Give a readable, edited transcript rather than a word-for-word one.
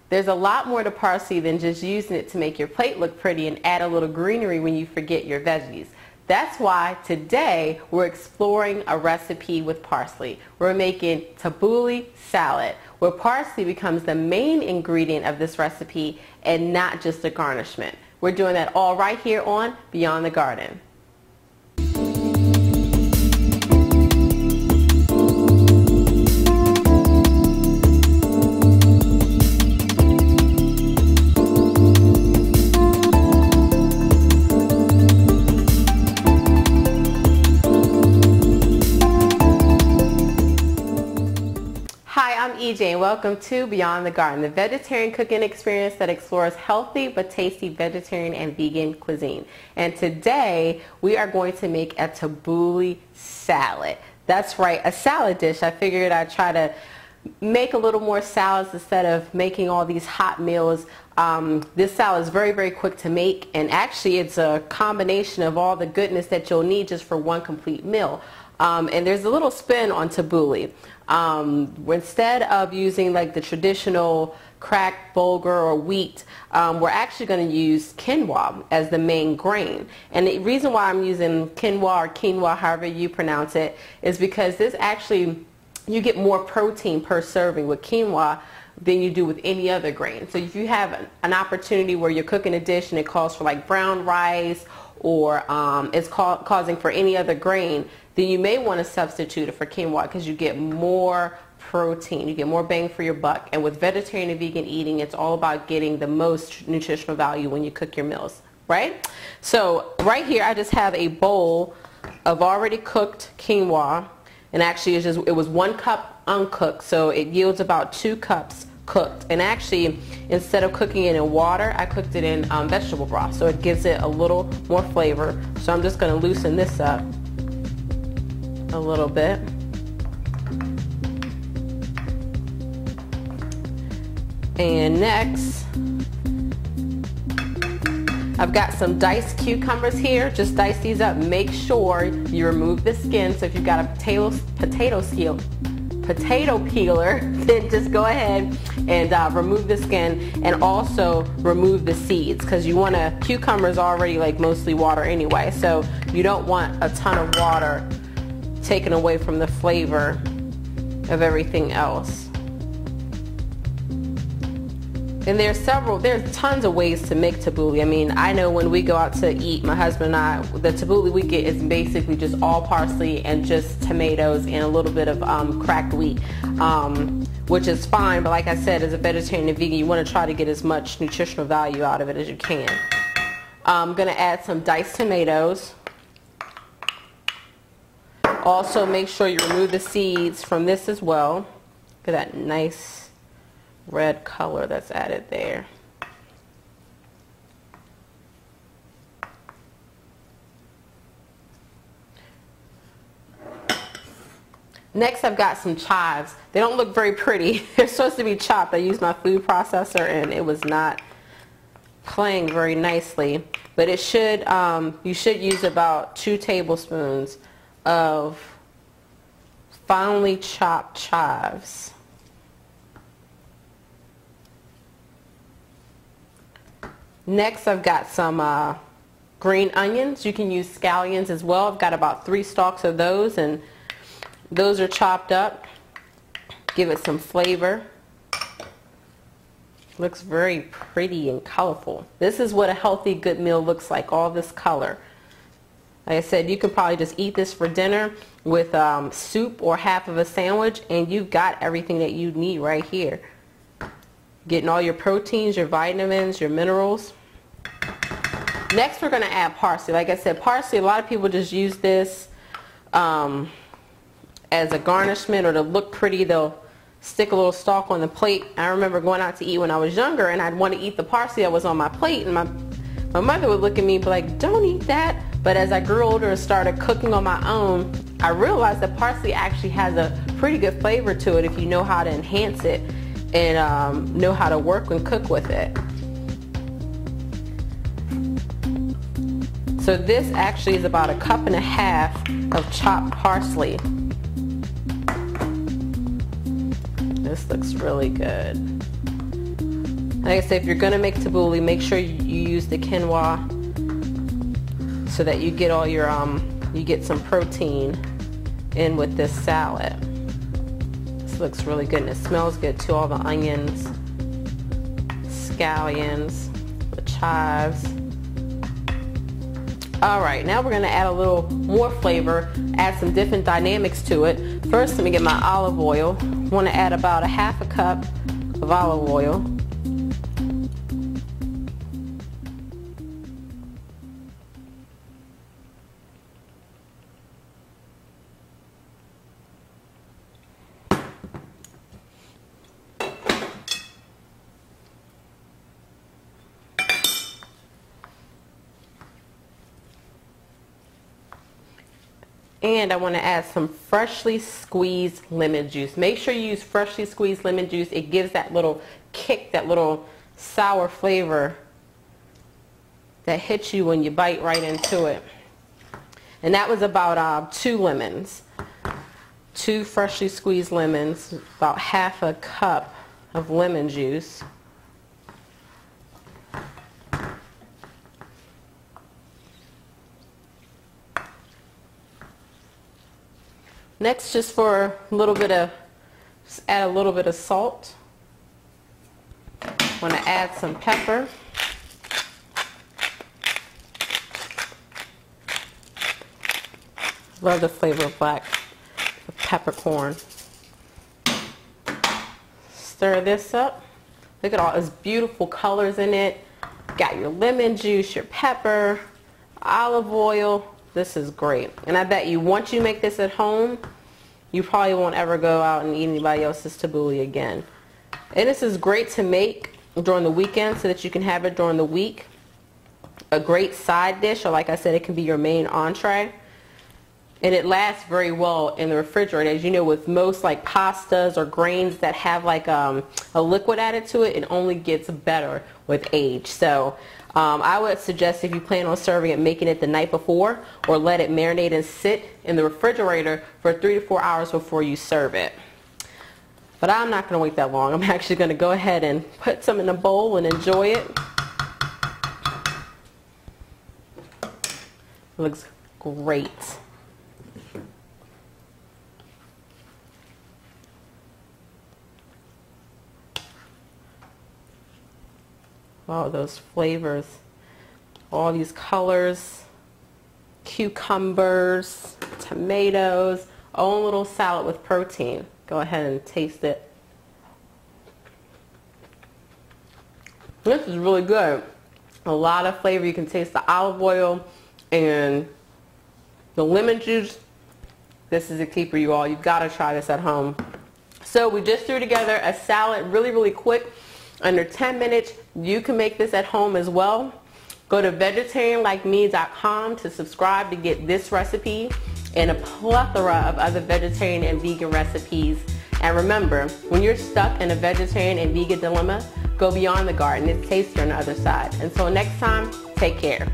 There's a lot more to parsley than just using it to make your plate look pretty and add a little greenery when you forget your veggies. That's why today we're exploring a recipe with parsley. We're making tabbouleh salad, where parsley becomes the main ingredient of this recipe and not just a garnishment. We're doing that all right here on Beyond the Garden. And welcome to Beyond the Garden, the vegetarian cooking experience that explores healthy but tasty vegetarian and vegan cuisine. And today we are going to make a tabbouleh salad. That's right, a salad dish. I figured I'd try to make a little more salads instead of making all these hot meals. This salad is very, very quick to make, and actually it's a combination of all the goodness that you'll need just for one complete meal. And there's a little spin on tabbouleh. Instead of using like the traditional cracked bulgur or wheat, we're actually going to use quinoa as the main grain. And the reason why I'm using quinoa, however you pronounce it, is because this actually, you get more protein per serving with quinoa than you do with any other grain. So if you have an opportunity where you're cooking a dish and it calls for like brown rice or it's causing for any other grain, then you may want to substitute it for quinoa because you get more protein, you get more bang for your buck. And with vegetarian and vegan eating, it's all about getting the most nutritional value when you cook your meals, right? So right here I just have a bowl of already cooked quinoa, and actually it was 1 cup uncooked, so it yields about 2 cups cooked. And actually, instead of cooking it in water, I cooked it in vegetable broth, so it gives it a little more flavor. So I'm just going to loosen this up a little bit. And next, I've got some diced cucumbers here. Just dice these up. Make sure you remove the skin. So if you've got a potato peeler, then just go ahead and remove the skin, and also remove the seeds, because you want cucumbers already like mostly water anyway, so you don't want a ton of water taken away from the flavor of everything else. And there's tons of ways to make tabbouleh. I mean, I know when we go out to eat, my husband and I, the tabbouleh we get is basically just all parsley and just tomatoes and a little bit of cracked wheat, which is fine. But like I said, as a vegetarian and vegan, you want to try to get as much nutritional value out of it as you can. I'm going to add some diced tomatoes. Also, make sure you remove the seeds from this as well. Look at that nice red color that's added there. Next, I've got some chives. They don't look very pretty. They're supposed to be chopped. I used my food processor and it was not playing very nicely. But it should, you should use about 2 tablespoons of finely chopped chives. Next, I've got some green onions. You can use scallions as well. I've got about 3 stalks of those, and those are chopped up. Give it some flavor. Looks very pretty and colorful. This is what a healthy, good meal looks like, all this color. Like I said, you could probably just eat this for dinner with soup or half of a sandwich, and you've got everything that you need right here. Getting all your proteins, your vitamins, your minerals. Next, we're going to add parsley. Like I said, parsley, a lot of people just use this as a garnishment or to look pretty. They'll stick a little stalk on the plate. I remember going out to eat when I was younger, and I'd want to eat the parsley that was on my plate, and my mother would look at me and be like, "Don't eat that." But as I grew older and started cooking on my own, I realized that parsley actually has a pretty good flavor to it if you know how to enhance it and know how to work and cook with it. So this actually is about 1.5 cups of chopped parsley. This looks really good. Like I said, if you're gonna make tabbouleh, make sure you use the quinoa so that you get all your you get some protein in with this salad. This looks really good and it smells good too. All the onions, scallions, the chives. All right, now we're gonna add a little more flavor, add some different dynamics to it. First, let me get my olive oil. I want to add about a half a cup of olive oil. And I want to add some freshly squeezed lemon juice. Make sure you use freshly squeezed lemon juice. It gives that little kick, that little sour flavor that hits you when you bite right into it. And that was about 2 lemons. 2 freshly squeezed lemons, about half a cup of lemon juice. Next, just for a little bit of, just add a little bit of salt. Want to add some pepper. Love the flavor of black peppercorn. Stir this up. Look at all those beautiful colors in it. Got your lemon juice, your pepper, olive oil. This is great. And I bet you once you make this at home, you probably won't ever go out and eat anybody else's tabbouleh again. And this is great to make during the weekend so that you can have it during the week. A great side dish, or like I said, it can be your main entree. And it lasts very well in the refrigerator. As you know, with most like pastas or grains that have like a liquid added to it, it only gets better with age. So I would suggest, if you plan on serving it, making it the night before, or let it marinate and sit in the refrigerator for 3 to 4 hours before you serve it. But I'm not going to wait that long. I'm actually going to go ahead and put some in a bowl and enjoy it. It looks great. All those flavors, all these colors, cucumbers, tomatoes, own little salad with protein. Go ahead and taste it. This is really good. A lot of flavor. You can taste the olive oil and the lemon juice. This is a keeper, you all. You've got to try this at home. So we just threw together a salad really, really quick. Under 10 minutes. You can make this at home as well. Go to vegetarianlikeme.com to subscribe to get this recipe and a plethora of other vegetarian and vegan recipes. And remember, when you're stuck in a vegetarian and vegan dilemma, go beyond the garden. It's tastier on the other side. Until next time, take care.